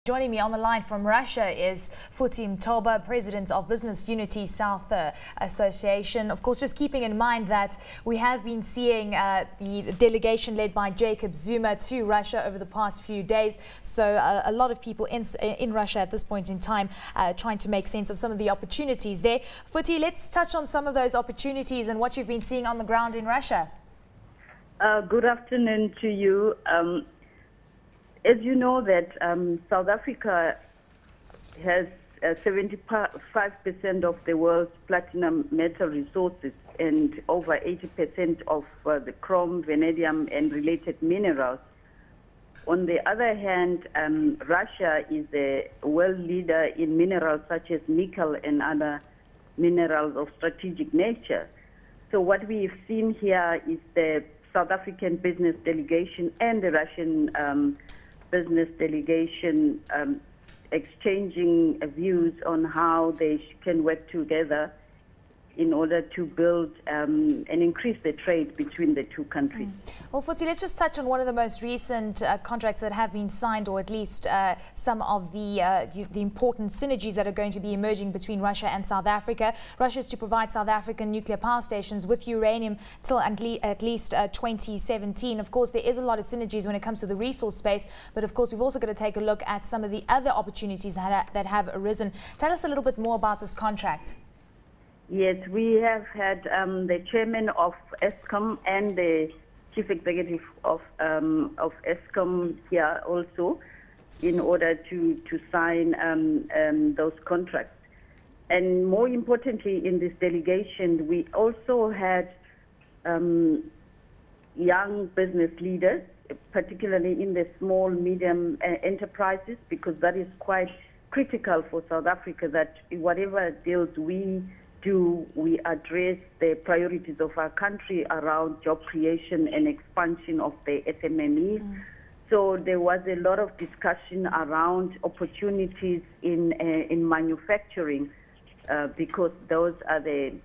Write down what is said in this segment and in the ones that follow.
Joining me on the line from Russia is Futi Mtoba, President of Business Unity South Association. Of course, just keeping in mind that we have been seeing the delegation led by Jacob Zuma to Russia over the past few days. So a lot of people in Russia at this point in time trying to make sense of some of the opportunities there. Futi, let's touch on some of those opportunities and what you've been seeing on the ground in Russia. Good afternoon to you. As you know that South Africa has 75% of the world's platinum metal resources and over 80% of the chrome, vanadium and related minerals. On the other hand, Russia is a world leader in minerals such as nickel and other minerals of strategic nature. So what we've seen here is the South African business delegation and the Russian business delegation exchanging views on how they can work together in order to build and increase the trade between the two countries. Well, Futi, let's just touch on one of the most recent contracts that have been signed, or at least some of the important synergies that are going to be emerging between Russia and South Africa. Russia is to provide South African nuclear power stations with uranium till at least 2017. Of course, there is a lot of synergies when it comes to the resource space, but of course, we've also got to take a look at some of the other opportunities that have arisen. Tell us a little bit more about this contract. Yes, we have had the chairman of Eskom and the chief executive of Eskom here also in order to sign those contracts. And more importantly, in this delegation, we also had young business leaders, particularly in the small, medium enterprises, because that is quite critical for South Africa, that whatever deals we do, we address the priorities of our country around job creation and expansion of the SMMEs. So there was a lot of discussion around opportunities in manufacturing because those are the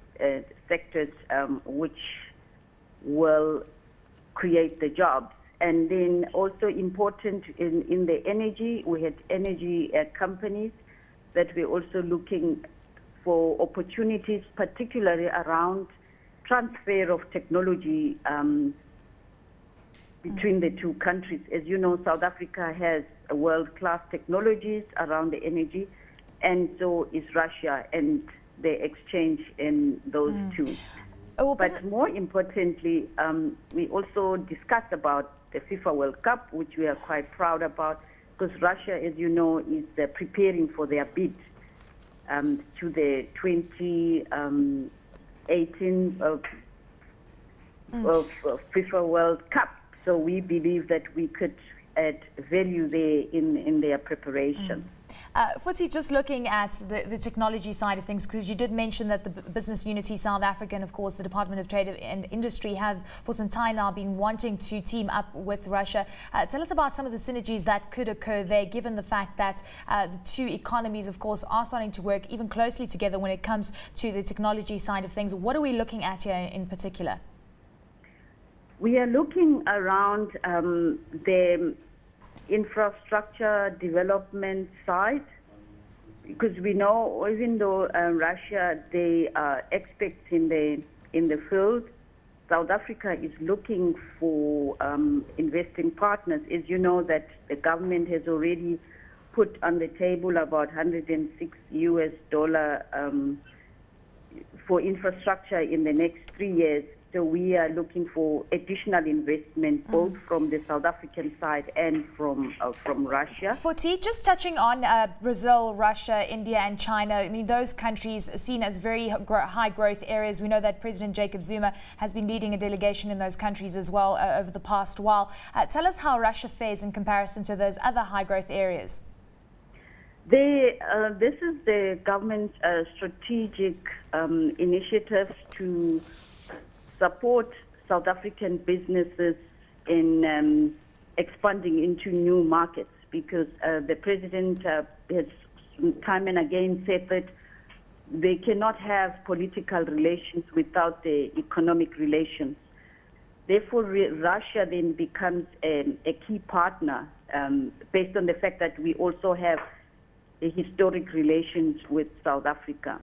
sectors which will create the jobs. And then also important in the energy, we had energy companies that we're also looking for opportunities, particularly around transfer of technology between the two countries. As you know, South Africa has world-class technologies around the energy, and so is Russia, and the exchange in those two. But more importantly, we also discussed about the FIFA World Cup, which we are quite proud about, because Russia, as you know, is preparing for their bid to the 2018 FIFA World Cup. So we believe that we could add value there in their preparation. Futi, just looking at the technology side of things, because you did mention that the Business Unity South Africa and, of course, the Department of Trade and Industry have for some time now been wanting to team up with Russia. Tell us about some of the synergies that could occur there, given the fact that the two economies, of course, are starting to work even closely together when it comes to the technology side of things. What are we looking at here in particular? We are looking around the infrastructure development side, because we know even though Russia, they are experts in the field, South Africa is looking for investing partners. As you know that the government has already put on the table about $106 for infrastructure in the next 3 years. So we are looking for additional investment, both from the South African side and from Russia. Futi, just touching on Brazil, Russia, India and China, I mean, those countries are seen as very high growth areas. We know that President Jacob Zuma has been leading a delegation in those countries as well over the past while. Tell us how Russia fares in comparison to those other high growth areas. This is the government's strategic initiatives to support South African businesses in expanding into new markets, because the president has time and again said that they cannot have political relations without the economic relations. Therefore, Russia then becomes a key partner based on the fact that we also have historic relations with South Africa.